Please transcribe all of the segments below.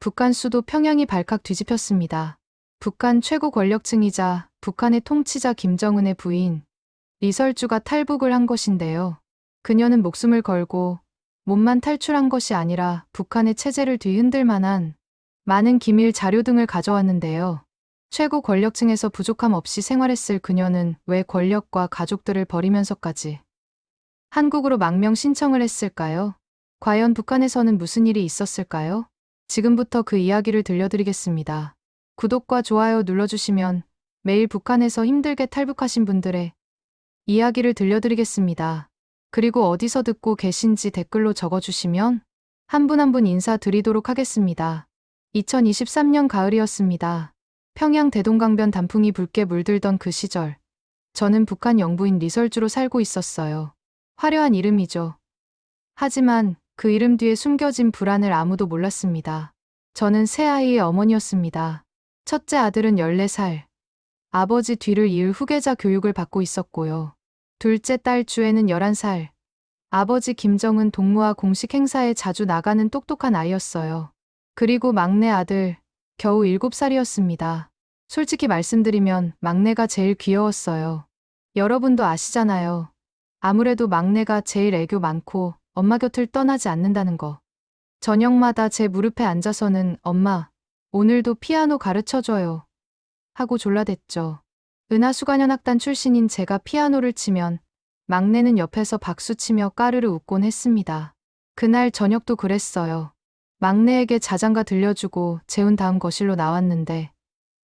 북한 수도 평양이 발칵 뒤집혔습니다. 북한 최고 권력층이자 북한의 통치자 김정은의 부인 리설주가 탈북을 한 것인데요. 그녀는 목숨을 걸고 몸만 탈출한 것이 아니라 북한의 체제를 뒤흔들 만한 많은 기밀 자료 등을 가져왔는데요. 최고 권력층에서 부족함 없이 생활했을 그녀는 왜 권력과 가족들을 버리면서까지 한국으로 망명 신청을 했을까요? 과연 북한에서는 무슨 일이 있었을까요? 지금부터 그 이야기를 들려드리겠습니다. 구독과 좋아요 눌러주시면 매일 북한에서 힘들게 탈북하신 분들의 이야기를 들려드리겠습니다. 그리고 어디서 듣고 계신지 댓글로 적어주시면 한 분 한 분 인사드리도록 하겠습니다. 2023년 가을이었습니다. 평양 대동강변 단풍이 붉게 물들던 그 시절, 저는 북한 영부인 리설주로 살고 있었어요. 화려한 이름이죠. 하지만 그 이름 뒤에 숨겨진 불안을 아무도 몰랐습니다. 저는 세 아이의 어머니였습니다. 첫째 아들은 14살, 아버지 뒤를 이을 후계자 교육을 받고 있었고요. 둘째 딸 주애는 11살, 아버지 김정은 동무와 공식 행사에 자주 나가는 똑똑한 아이였어요. 그리고 막내 아들, 겨우 7살이었습니다. 솔직히 말씀드리면 막내가 제일 귀여웠어요. 여러분도 아시잖아요. 아무래도 막내가 제일 애교 많고 엄마 곁을 떠나지 않는다는 거. 저녁마다 제 무릎에 앉아서는 엄마, 오늘도 피아노 가르쳐줘요. 하고 졸라댔죠. 은하수관현악단 출신인 제가 피아노를 치면 막내는 옆에서 박수치며 까르르 웃곤 했습니다. 그날 저녁도 그랬어요. 막내에게 자장가 들려주고 재운 다음 거실로 나왔는데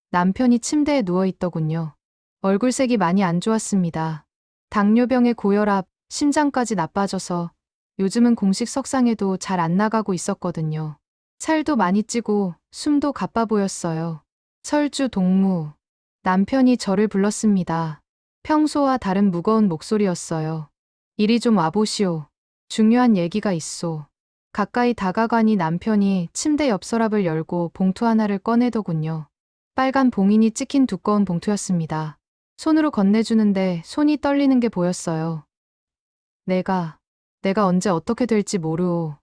남편이 침대에 누워있더군요. 얼굴색이 많이 안 좋았습니다. 당뇨병에 고혈압, 심장까지 나빠져서 요즘은 공식 석상에도 잘 안 나가고 있었거든요. 살도 많이 찌고 숨도 가빠 보였어요. 설주 동무. 남편이 저를 불렀습니다. 평소와 다른 무거운 목소리였어요. 이리 좀 와보시오. 중요한 얘기가 있소. 가까이 다가가니 남편이 침대 옆 서랍을 열고 봉투 하나를 꺼내더군요. 빨간 봉인이 찍힌 두꺼운 봉투였습니다. 손으로 건네주는데 손이 떨리는 게 보였어요. 내가 언제 어떻게 될지 모르오.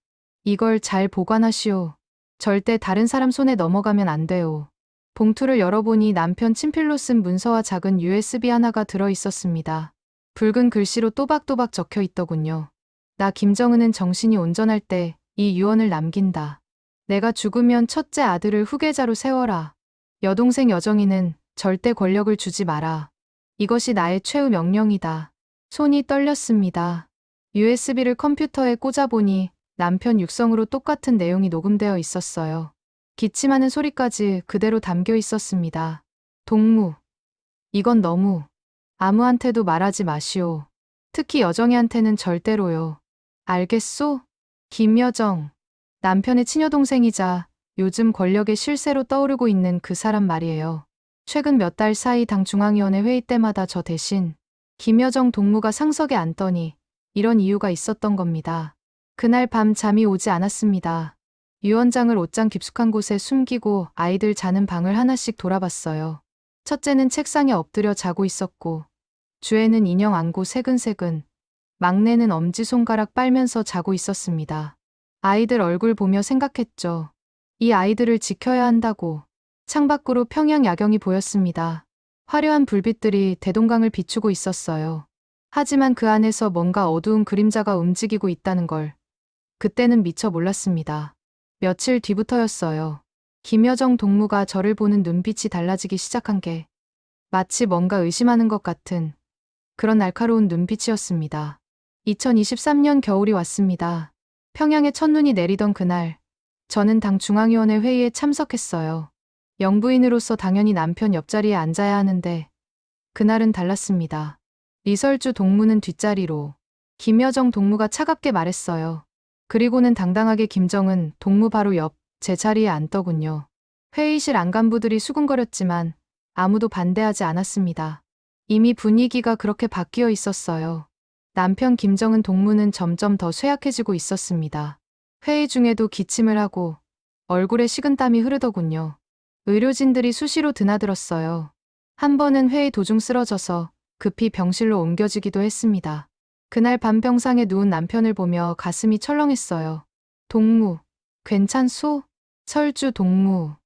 이걸 잘 보관하시오. 절대 다른 사람 손에 넘어가면 안 돼요. 봉투를 열어보니 남편 친필로 쓴 문서와 작은 USB 하나가 들어 있었습니다. 붉은 글씨로 또박또박 적혀 있더군요. 나 김정은은 정신이 온전할 때 이 유언을 남긴다. 내가 죽으면 첫째 아들을 후계자로 세워라. 여동생 여정이는 절대 권력을 주지 마라. 이것이 나의 최후 명령이다. 손이 떨렸습니다. USB를 컴퓨터에 꽂아보니 남편 육성으로 똑같은 내용이 녹음되어 있었어요. 기침하는 소리까지 그대로 담겨 있었습니다. 동무. 이건 너무. 아무한테도 말하지 마시오. 특히 여정이한테는 절대로요. 알겠소? 김여정. 남편의 친여동생이자 요즘 권력의 실세로 떠오르고 있는 그 사람 말이에요. 최근 몇 달 사이 당 중앙위원회 회의 때마다 저 대신 김여정 동무가 상석에 앉더니 이런 이유가 있었던 겁니다. 그날 밤 잠이 오지 않았습니다. 위원장을 옷장 깊숙한 곳에 숨기고 아이들 자는 방을 하나씩 돌아봤어요. 첫째는 책상에 엎드려 자고 있었고, 주애는 인형 안고 새근새근, 막내는 엄지손가락 빨면서 자고 있었습니다. 아이들 얼굴 보며 생각했죠. 이 아이들을 지켜야 한다고. 창밖으로 평양 야경이 보였습니다. 화려한 불빛들이 대동강을 비추고 있었어요. 하지만 그 안에서 뭔가 어두운 그림자가 움직이고 있다는 걸 그때는 미처 몰랐습니다. 며칠 뒤부터였어요. 김여정 동무가 저를 보는 눈빛이 달라지기 시작한 게 마치 뭔가 의심하는 것 같은 그런 날카로운 눈빛이었습니다. 2023년 겨울이 왔습니다. 평양에 첫눈이 내리던 그날, 저는 당 중앙위원회 회의에 참석했어요. 영부인으로서 당연히 남편 옆자리에 앉아야 하는데 그날은 달랐습니다. 리설주 동무는 뒷자리로, 김여정 동무가 차갑게 말했어요. 그리고는 당당하게 김정은 동무 바로 옆 제 자리에 앉더군요. 회의실 안간부들이 수군거렸지만 아무도 반대하지 않았습니다. 이미 분위기가 그렇게 바뀌어 있었어요. 남편 김정은 동무는 점점 더 쇠약해지고 있었습니다. 회의 중에도 기침을 하고 얼굴에 식은땀이 흐르더군요. 의료진들이 수시로 드나들었어요. 한 번은 회의 도중 쓰러져서 급히 병실로 옮겨지기도 했습니다. 그날 밤 병상에 누운 남편을 보며 가슴이 철렁했어요. 동무, 괜찮소? 설주 동무.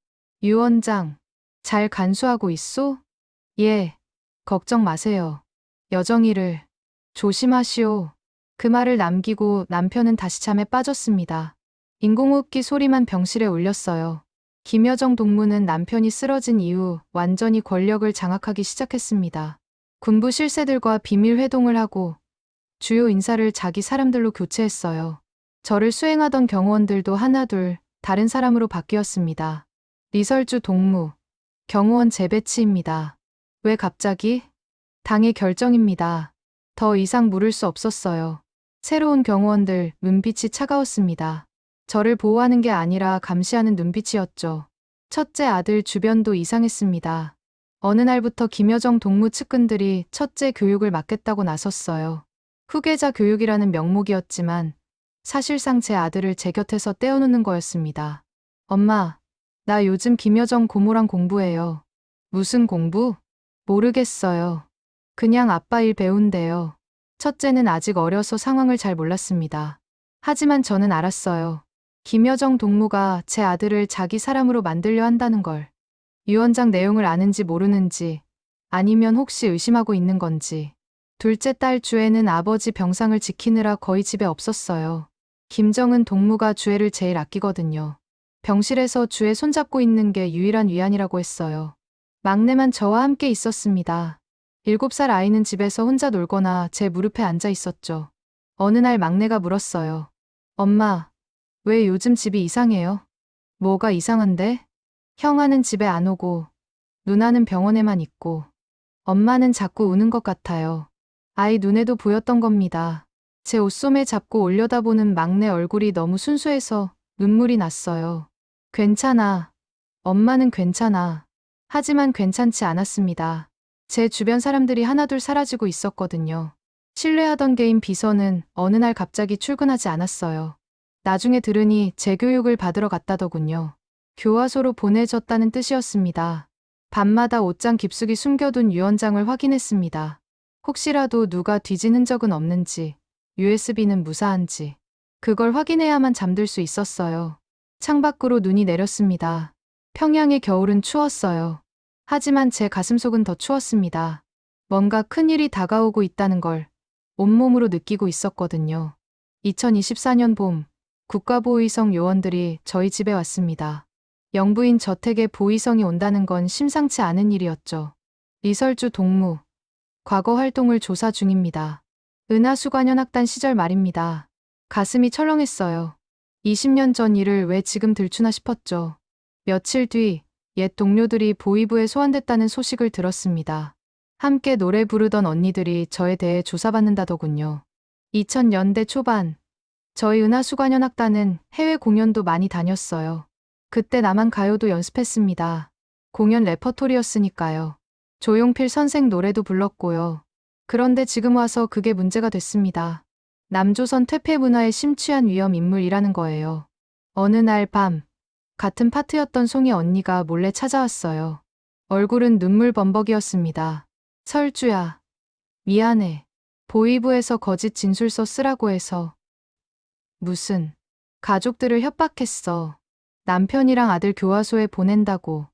유 원장, 잘 간수하고 있소? 예, 걱정 마세요. 여정이를 조심하시오. 그 말을 남기고 남편은 다시 잠에 빠졌습니다. 인공호흡기 소리만 병실에 울렸어요. 김여정 동무는 남편이 쓰러진 이후 완전히 권력을 장악하기 시작했습니다. 군부 실세들과 비밀 회동을 하고 주요 인사를 자기 사람들로 교체했어요. 저를 수행하던 경호원들도 하나둘 다른 사람으로 바뀌었습니다. 리설주 동무, 경호원 재배치입니다. 왜 갑자기? 당의 결정입니다. 더 이상 물을 수 없었어요. 새로운 경호원들 눈빛이 차가웠습니다. 저를 보호하는 게 아니라 감시하는 눈빛이었죠. 첫째 아들 주변도 이상했습니다. 어느 날부터 김여정 동무 측근들이 첫째 교육을 맡겠다고 나섰어요. 후계자 교육이라는 명목이었지만 사실상 제 아들을 제 곁에서 떼어놓는 거였습니다. 엄마, 나 요즘 김여정 고모랑 공부해요. 무슨 공부? 모르겠어요. 그냥 아빠 일 배운대요. 첫째는 아직 어려서 상황을 잘 몰랐습니다. 하지만 저는 알았어요. 김여정 동무가 제 아들을 자기 사람으로 만들려 한다는 걸. 유 원장 내용을 아는지 모르는지, 아니면 혹시 의심하고 있는 건지. 둘째 딸 주애는 아버지 병상을 지키느라 거의 집에 없었어요. 김정은 동무가 주애를 제일 아끼거든요. 병실에서 주애 손잡고 있는 게 유일한 위안이라고 했어요. 막내만 저와 함께 있었습니다. 7살 아이는 집에서 혼자 놀거나 제 무릎에 앉아 있었죠. 어느 날 막내가 물었어요. 엄마, 왜 요즘 집이 이상해요? 뭐가 이상한데? 형아는 집에 안 오고, 누나는 병원에만 있고, 엄마는 자꾸 우는 것 같아요. 아이 눈에도 보였던 겁니다. 제 옷소매 잡고 올려다보는 막내 얼굴이 너무 순수해서 눈물이 났어요. 괜찮아. 엄마는 괜찮아. 하지만 괜찮지 않았습니다. 제 주변 사람들이 하나둘 사라지고 있었거든요. 신뢰하던 개인 비서는 어느 날 갑자기 출근하지 않았어요. 나중에 들으니 재교육을 받으러 갔다더군요. 교화소로 보내졌다는 뜻이었습니다. 밤마다 옷장 깊숙이 숨겨둔 유언장을 확인했습니다. 혹시라도 누가 뒤진 흔적은 없는지, USB는 무사한지. 그걸 확인해야만 잠들 수 있었어요. 창밖으로 눈이 내렸습니다. 평양의 겨울은 추웠어요. 하지만 제 가슴속은 더 추웠습니다. 뭔가 큰일이 다가오고 있다는 걸 온몸으로 느끼고 있었거든요. 2024년 봄, 국가보위성 요원들이 저희 집에 왔습니다. 영부인 저택에 보위성이 온다는 건 심상치 않은 일이었죠. 리설주 동무, 과거 활동을 조사 중입니다. 은하수관현악단 시절 말입니다. 가슴이 철렁했어요. 20년 전 일을 왜 지금 들추나 싶었죠. 며칠 뒤 옛 동료들이 보위부에 소환됐다는 소식을 들었습니다. 함께 노래 부르던 언니들이 저에 대해 조사받는다더군요. 2000년대 초반, 저희 은하수관현악단은 해외 공연도 많이 다녔어요. 그때 나만 가요도 연습했습니다. 공연 레퍼토리였으니까요. 조용필 선생 노래도 불렀고요. 그런데 지금 와서 그게 문제가 됐습니다. 남조선 퇴폐 문화에 심취한 위험 인물이라는 거예요. 어느 날 밤, 같은 파트였던 송이 언니가 몰래 찾아왔어요. 얼굴은 눈물 범벅이었습니다. 설주야, 미안해. 보위부에서 거짓 진술서 쓰라고 해서. 무슨, 가족들을 협박했어. 남편이랑 아들 교화소에 보낸다고.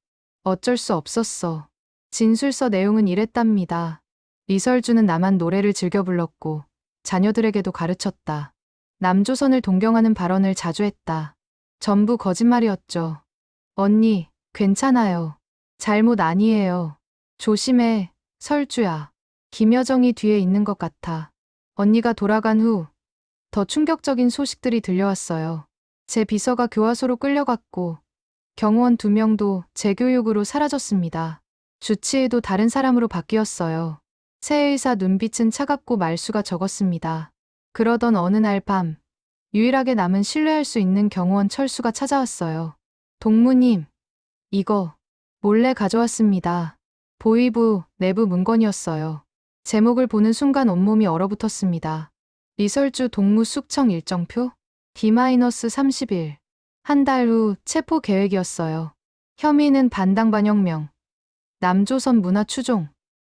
어쩔 수 없었어. 진술서 내용은 이랬답니다. 리설주는 나만 노래를 즐겨 불렀고 자녀들에게도 가르쳤다. 남조선을 동경하는 발언을 자주 했다. 전부 거짓말이었죠. 언니, 괜찮아요. 잘못 아니에요. 조심해, 설주야. 김여정이 뒤에 있는 것 같아. 언니가 돌아간 후 더 충격적인 소식들이 들려왔어요. 제 비서가 교화소로 끌려갔고 경호원 2명도 재교육으로 사라졌습니다. 주치의도 다른 사람으로 바뀌었어요. 새 의사 눈빛은 차갑고 말수가 적었습니다. 그러던 어느 날 밤, 유일하게 남은 신뢰할 수 있는 경호원 철수가 찾아왔어요. 동무님, 이거 몰래 가져왔습니다. 보위부 내부 문건이었어요. 제목을 보는 순간 온몸이 얼어붙었습니다. 리설주 동무 숙청 일정표? D-30일. 한 달 후 체포 계획이었어요. 혐의는 반당반혁명, 남조선 문화 추종,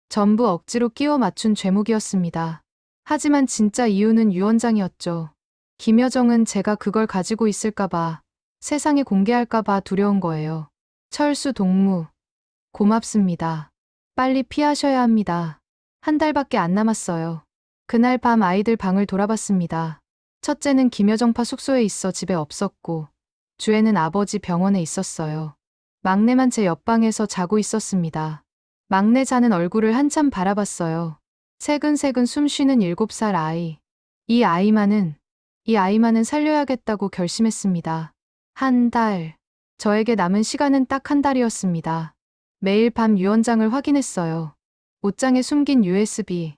전부 억지로 끼워 맞춘 죄목이었습니다. 하지만 진짜 이유는 유 원장이었죠. 김여정은 제가 그걸 가지고 있을까봐 세상에 공개할까봐 두려운 거예요. 철수 동무, 고맙습니다. 빨리 피하셔야 합니다. 한 달밖에 안 남았어요. 그날 밤 아이들 방을 돌아봤습니다. 첫째는 김여정파 숙소에 있어 집에 없었고, 주애는 아버지 병원에 있었어요. 막내만 제 옆방에서 자고 있었습니다. 막내 자는 얼굴을 한참 바라봤어요. 새근새근 숨 쉬는 7살 아이. 이 아이만은 살려야겠다고 결심했습니다. 한 달. 저에게 남은 시간은 딱 한 달이었습니다. 매일 밤 유언장을 확인했어요. 옷장에 숨긴 USB.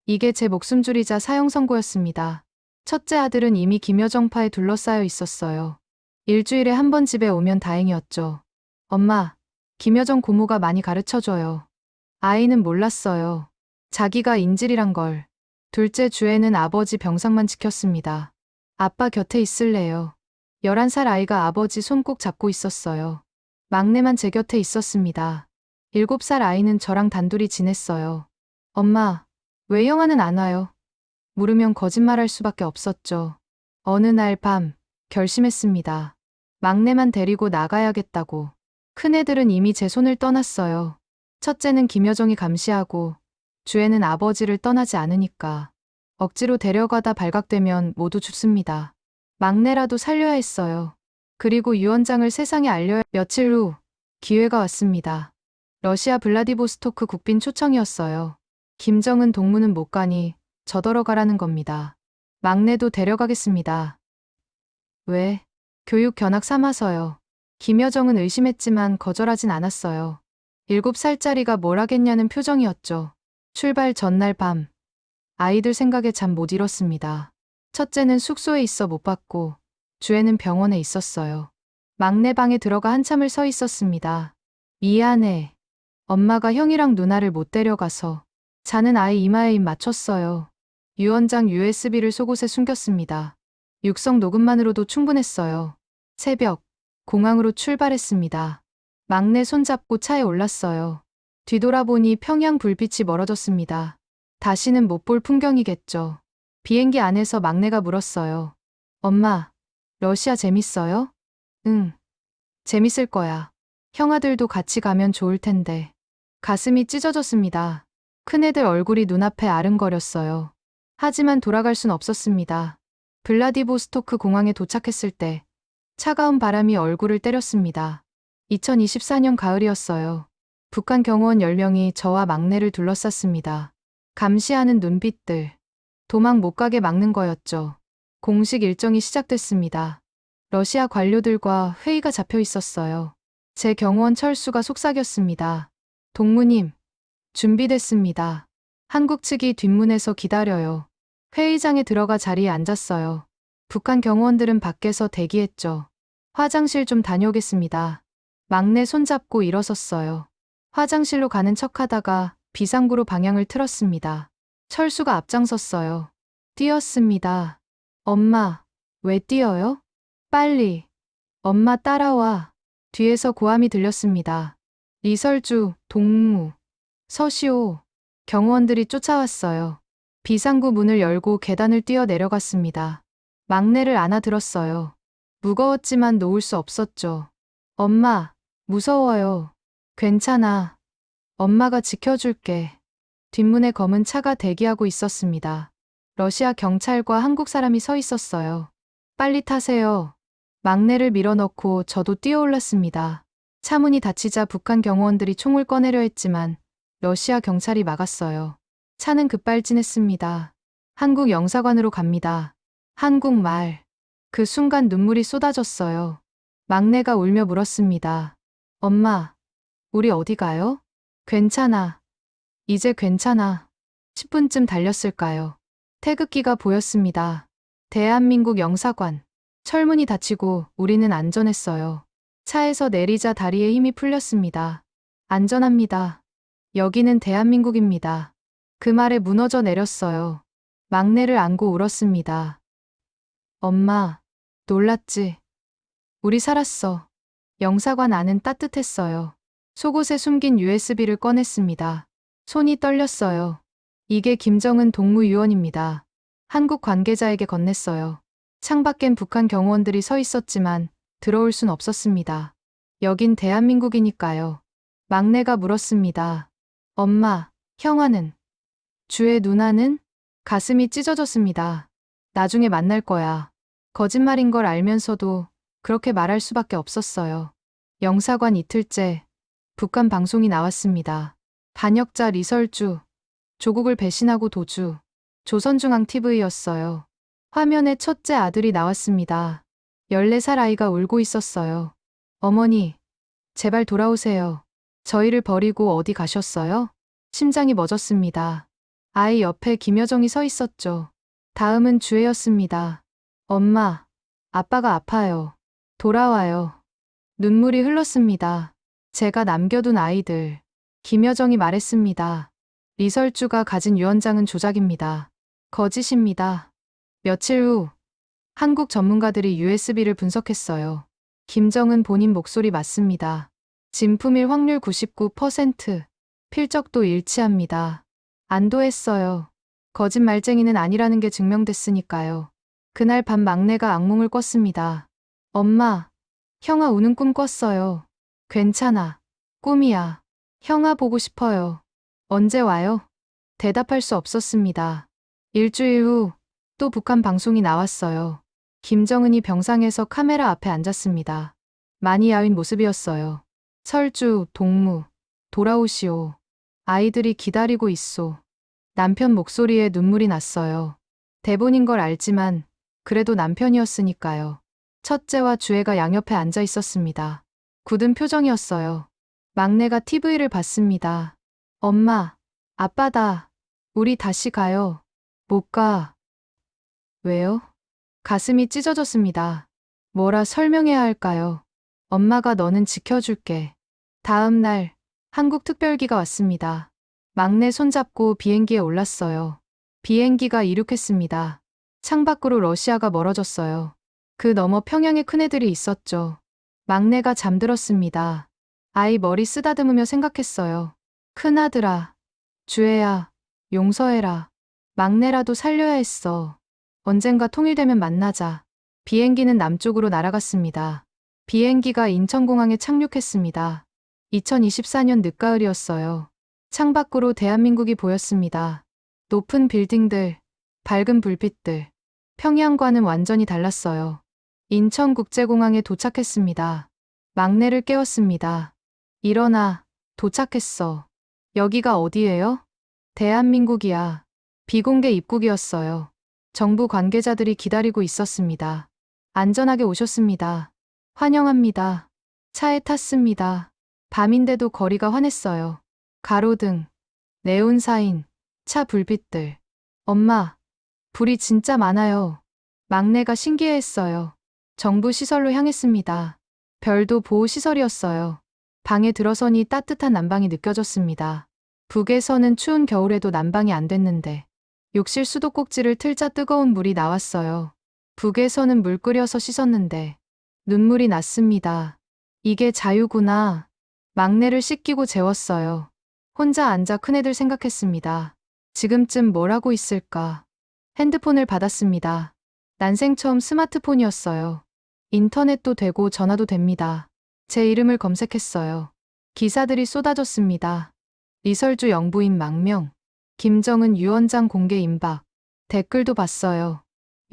이게 제 목숨줄이자 사형 선고였습니다. 첫째 아들은 이미 김여정파에 둘러싸여 있었어요. 일주일에 한 번 집에 오면 다행이었죠. 엄마, 김여정 고모가 많이 가르쳐줘요. 아이는 몰랐어요. 자기가 인질이란 걸. 둘째 주애는 아버지 병상만 지켰습니다. 아빠 곁에 있을래요. 11살 아이가 아버지 손 꼭 잡고 있었어요. 막내만 제 곁에 있었습니다. 7살 아이는 저랑 단둘이 지냈어요. 엄마, 왜 영아는 안 와요? 물으면 거짓말할 수밖에 없었죠. 어느 날 밤, 결심했습니다. 막내만 데리고 나가야겠다고. 큰애들은 이미 제 손을 떠났어요. 첫째는 김여정이 감시하고, 주애는 아버지를 떠나지 않으니까. 억지로 데려가다 발각되면 모두 죽습니다. 막내라도 살려야 했어요. 그리고 유언장을 세상에 알려야. 며칠 후 기회가 왔습니다. 러시아 블라디보스토크 국빈 초청이었어요. 김정은 동무는 못 가니 저더러 가라는 겁니다. 막내도 데려가겠습니다. 왜? 교육 견학 삼아서요. 김여정은 의심했지만 거절하진 않았어요. 7살짜리가 뭘 하겠냐는 표정이었죠. 출발 전날 밤. 아이들 생각에 잠 못 이뤘습니다. 첫째는 숙소에 있어 못 봤고, 주애는 병원에 있었어요. 막내 방에 들어가 한참을 서 있었습니다. 미안해. 엄마가 형이랑 누나를 못 데려가서. 자는 아이 이마에 입 맞췄어요. 유언장 USB를 속옷에 숨겼습니다. 육성 녹음만으로도 충분했어요. 새벽, 공항으로 출발했습니다. 막내 손잡고 차에 올랐어요. 뒤돌아보니 평양 불빛이 멀어졌습니다. 다시는 못 볼 풍경이겠죠. 비행기 안에서 막내가 물었어요. 엄마, 러시아 재밌어요? 응, 재밌을 거야. 형아들도 같이 가면 좋을 텐데. 가슴이 찢어졌습니다. 큰애들 얼굴이 눈앞에 아른거렸어요. 하지만 돌아갈 순 없었습니다. 블라디보스토크 공항에 도착했을 때 차가운 바람이 얼굴을 때렸습니다. 2024년 가을이었어요. 북한 경호원 10명이 저와 막내를 둘러쌌습니다. 감시하는 눈빛들. 도망 못 가게 막는 거였죠. 공식 일정이 시작됐습니다. 러시아 관료들과 회의가 잡혀 있었어요. 제 경호원 철수가 속삭였습니다. 동무님, 준비됐습니다. 한국 측이 뒷문에서 기다려요. 회의장에 들어가 자리에 앉았어요. 북한 경호원들은 밖에서 대기했죠. 화장실 좀 다녀오겠습니다. 막내 손잡고 일어섰어요. 화장실로 가는 척하다가 비상구로 방향을 틀었습니다. 철수가 앞장섰어요. 뛰었습니다. 엄마, 왜 뛰어요? 빨리. 엄마 따라와. 뒤에서 고함이 들렸습니다. 리설주, 동무, 서시오. 경호원들이 쫓아왔어요. 비상구 문을 열고 계단을 뛰어 내려갔습니다. 막내를 안아들었어요. 무거웠지만 놓을 수 없었죠. 엄마, 무서워요. 괜찮아. 엄마가 지켜줄게. 뒷문에 검은 차가 대기하고 있었습니다. 러시아 경찰과 한국 사람이 서 있었어요. 빨리 타세요. 막내를 밀어넣고 저도 뛰어올랐습니다. 차 문이 닫히자 북한 경호원들이 총을 꺼내려 했지만 러시아 경찰이 막았어요. 차는 급발진했습니다. 한국 영사관으로 갑니다. 한국말. 그 순간 눈물이 쏟아졌어요. 막내가 울며 물었습니다. 엄마, 우리 어디 가요? 괜찮아. 이제 괜찮아. 10분쯤 달렸을까요? 태극기가 보였습니다. 대한민국 영사관. 철문이 닫히고 우리는 안전했어요. 차에서 내리자 다리에 힘이 풀렸습니다. 안전합니다. 여기는 대한민국입니다. 그 말에 무너져 내렸어요. 막내를 안고 울었습니다. 엄마, 놀랐지? 우리 살았어. 영사관 안은 따뜻했어요. 속옷에 숨긴 USB를 꺼냈습니다. 손이 떨렸어요. 이게 김정은 동무유언입니다. 한국 관계자에게 건넸어요. 창밖엔 북한 경호원들이 서 있었지만 들어올 순 없었습니다. 여긴 대한민국이니까요. 막내가 물었습니다. 엄마, 형아는? 주의 누나는? 가슴이 찢어졌습니다. 나중에 만날 거야. 거짓말인 걸 알면서도 그렇게 말할 수밖에 없었어요. 영사관 이틀째 북한 방송이 나왔습니다. 반역자 리설주, 조국을 배신하고 도주, 조선중앙TV였어요. 화면에 첫째 아들이 나왔습니다. 14살 아이가 울고 있었어요. 어머니, 제발 돌아오세요. 저희를 버리고 어디 가셨어요? 심장이 멎었습니다. 아이 옆에 김여정이 서 있었죠. 다음은 주혜였습니다. 엄마, 아빠가 아파요. 돌아와요. 눈물이 흘렀습니다. 제가 남겨둔 아이들. 김여정이 말했습니다. 리설주가 가진 유언장은 조작입니다. 거짓입니다. 며칠 후 한국 전문가들이 USB를 분석했어요. 김정은 본인 목소리 맞습니다. 진품일 확률 99%, 필적도 일치합니다. 안도했어요. 거짓말쟁이는 아니라는 게 증명됐으니까요. 그날 밤 막내가 악몽을 꿨습니다. 엄마, 형아 우는 꿈 꿨어요. 괜찮아. 꿈이야. 형아 보고 싶어요. 언제 와요? 대답할 수 없었습니다. 일주일 후 또 북한 방송이 나왔어요. 김정은이 병상에서 카메라 앞에 앉았습니다. 많이 야윈 모습이었어요. 설주, 동무, 돌아오시오. 아이들이 기다리고 있소. 남편 목소리에 눈물이 났어요. 대본인 걸 알지만 그래도 남편이었으니까요. 첫째와 주애가 양옆에 앉아 있었습니다. 굳은 표정이었어요. 막내가 TV를 봤습니다. 엄마, 아빠다. 우리 다시 가요. 못 가. 왜요? 가슴이 찢어졌습니다. 뭐라 설명해야 할까요? 엄마가 너는 지켜줄게. 다음 날 한국 특별기가 왔습니다. 막내 손잡고 비행기에 올랐어요. 비행기가 이륙했습니다. 창밖으로 러시아가 멀어졌어요. 그 너머 평양에 큰애들이 있었죠. 막내가 잠들었습니다. 아이 머리 쓰다듬으며 생각했어요. 큰아들아, 주애야, 용서해라. 막내라도 살려야 했어. 언젠가 통일되면 만나자. 비행기는 남쪽으로 날아갔습니다. 비행기가 인천공항에 착륙했습니다. 2024년 늦가을이었어요. 창밖으로 대한민국이 보였습니다. 높은 빌딩들, 밝은 불빛들. 평양과는 완전히 달랐어요. 인천국제공항에 도착했습니다. 막내를 깨웠습니다. 일어나, 도착했어. 여기가 어디예요? 대한민국이야. 비공개 입국이었어요. 정부 관계자들이 기다리고 있었습니다. 안전하게 오셨습니다. 환영합니다. 차에 탔습니다. 밤인데도 거리가 환했어요. 가로등, 네온사인, 차 불빛들. 엄마, 불이 진짜 많아요. 막내가 신기해했어요. 정부 시설로 향했습니다. 별도 보호시설이었어요. 방에 들어서니 따뜻한 난방이 느껴졌습니다. 북에서는 추운 겨울에도 난방이 안 됐는데 욕실 수도꼭지를 틀자 뜨거운 물이 나왔어요. 북에서는 물 끓여서 씻었는데 눈물이 났습니다. 이게 자유구나. 막내를 씻기고 재웠어요. 혼자 앉아 큰애들 생각했습니다. 지금쯤 뭘 하고 있을까? 핸드폰을 받았습니다. 난생 처음 스마트폰이었어요. 인터넷도 되고 전화도 됩니다. 제 이름을 검색했어요. 기사들이 쏟아졌습니다. 리설주 영부인 망명, 김정은 유언장 공개 임박. 댓글도 봤어요.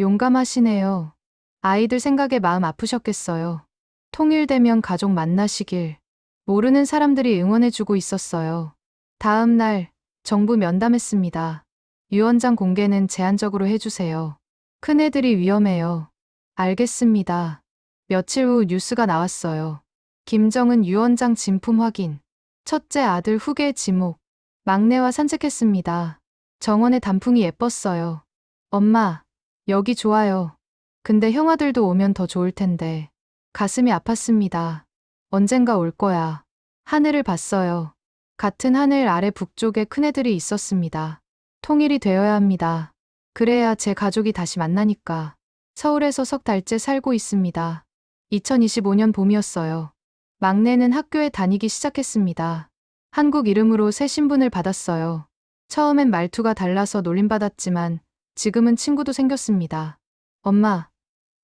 용감하시네요. 아이들 생각에 마음 아프셨겠어요. 통일되면 가족 만나시길. 모르는 사람들이 응원해주고 있었어요. 다음 날 정부 면담했습니다. 유언장 공개는 제한적으로 해주세요. 큰애들이 위험해요. 알겠습니다. 며칠 후 뉴스가 나왔어요. 김정은 유언장 진품 확인. 첫째 아들 후계 지목. 막내와 산책했습니다. 정원의 단풍이 예뻤어요. 엄마, 여기 좋아요. 근데 형아들도 오면 더 좋을 텐데. 가슴이 아팠습니다. 언젠가 올 거야. 하늘을 봤어요. 같은 하늘 아래 북쪽에 큰애들이 있었습니다. 통일이 되어야 합니다. 그래야 제 가족이 다시 만나니까. 서울에서 석 달째 살고 있습니다. 2025년 봄이었어요. 막내는 학교에 다니기 시작했습니다. 한국 이름으로 새 신분을 받았어요. 처음엔 말투가 달라서 놀림받았지만 지금은 친구도 생겼습니다. 엄마,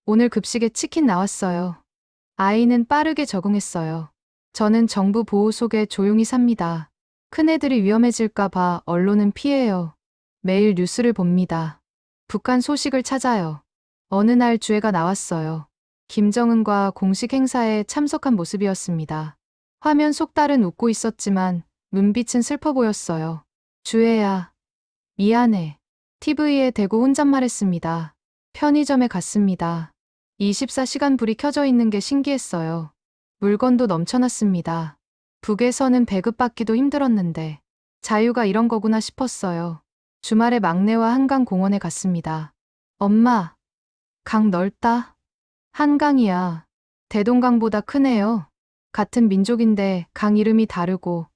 오늘 급식에 치킨 나왔어요. 아이는 빠르게 적응했어요. 저는 정부 보호 속에 조용히 삽니다. 큰애들이 위험해질까 봐 언론은 피해요. 매일 뉴스를 봅니다. 북한 소식을 찾아요. 어느 날 주애가 나왔어요. 김정은과 공식 행사에 참석한 모습이었습니다. 화면 속 딸은 웃고 있었지만 눈빛은 슬퍼 보였어요. 주애야, 미안해. TV에 대고 혼잣말했습니다. 편의점에 갔습니다. 24시간 불이 켜져 있는 게 신기했어요. 물건도 넘쳐났습니다. 북에서는 배급받기도 힘들었는데 자유가 이런 거구나 싶었어요. 주말에 막내와 한강 공원에 갔습니다. 엄마, 강 넓다. 한강이야. 대동강보다 크네요. 같은 민족인데 강 이름이 다르고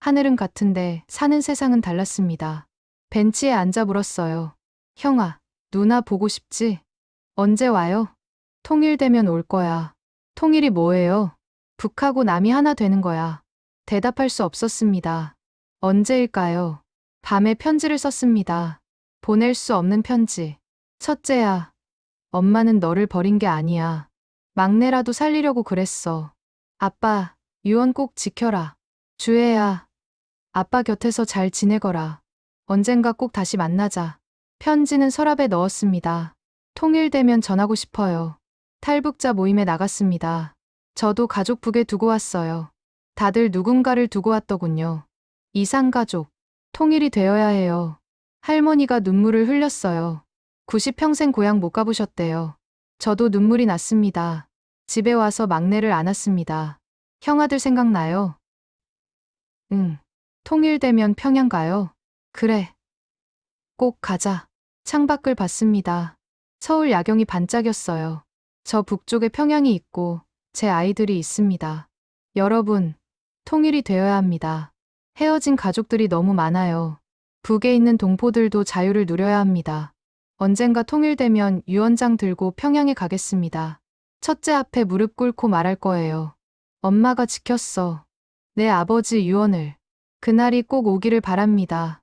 하늘은 같은데 사는 세상은 달랐습니다. 벤치에 앉아 물었어요. 형아, 누나 보고 싶지? 언제 와요? 통일되면 올 거야. 통일이 뭐예요? 북하고 남이 하나 되는 거야. 대답할 수 없었습니다. 언제일까요? 밤에 편지를 썼습니다. 보낼 수 없는 편지. 첫째야, 엄마는 너를 버린 게 아니야. 막내라도 살리려고 그랬어. 아빠, 유언 꼭 지켜라. 주애야, 아빠 곁에서 잘 지내거라. 언젠가 꼭 다시 만나자. 편지는 서랍에 넣었습니다. 통일되면 전하고 싶어요. 탈북자 모임에 나갔습니다. 저도 가족북에 두고 왔어요. 다들 누군가를 두고 왔더군요. 이상가족. 통일이 되어야 해요. 할머니가 눈물을 흘렸어요. 90평생 고향 못 가보셨대요. 저도 눈물이 났습니다. 집에 와서 막내를 안았습니다. 형아들 생각나요? 응. 통일되면 평양 가요? 그래. 꼭 가자. 창밖을 봤습니다. 서울 야경이 반짝였어요. 저 북쪽에 평양이 있고 제 아이들이 있습니다. 여러분, 통일이 되어야 합니다. 헤어진 가족들이 너무 많아요. 북에 있는 동포들도 자유를 누려야 합니다. 언젠가 통일되면 유언장 들고 평양에 가겠습니다. 첫째 앞에 무릎 꿇고 말할 거예요. 엄마가 지켰어. 내 아버지 유언을. 그날이 꼭 오기를 바랍니다.